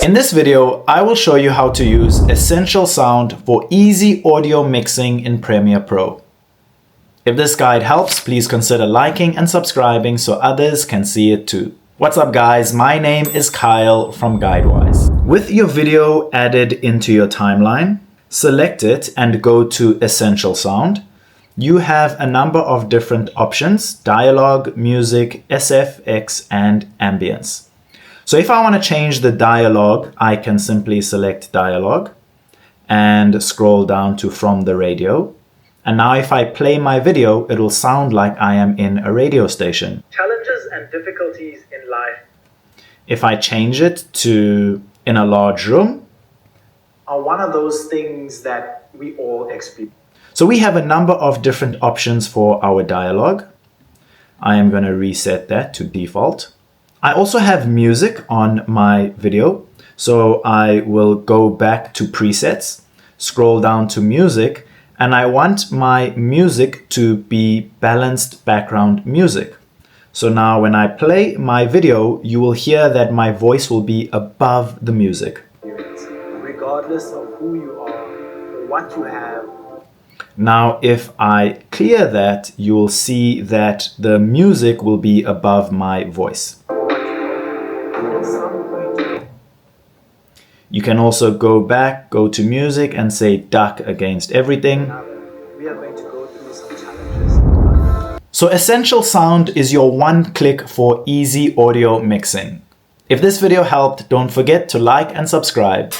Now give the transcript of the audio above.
In this video, I will show you how to use Essential Sound for easy audio mixing in Premiere Pro. If this guide helps, please consider liking and subscribing so others can see it too. What's up guys, my name is Kyle from GuideWise. With your video added into your timeline, select it and go to Essential Sound. You have a number of different options: dialogue, music, SFX, and ambience. So if I want to change the dialogue, I can simply select dialogue and scroll down to from the radio. And now if I play my video, it will sound like I am in a radio station. Challenges and difficulties in life. If I change it to in a large room, Are one of those things that we all experience. so we have a number of different options for our dialogue. I am going to reset that to default. I also have music on my video, so I will go back to presets, scroll down to music, and I want my music to be balanced background music. So now when I play my video, you will hear that my voice will be above the music. Regardless of who you are or what you have. Now, if I clear that, you will see that the music will be above my voice. You can also go back, go to music and say duck against everything. We are going to go through some challenges. So Essential Sound is your one click for easy audio mixing. If this video helped, don't forget to like and subscribe.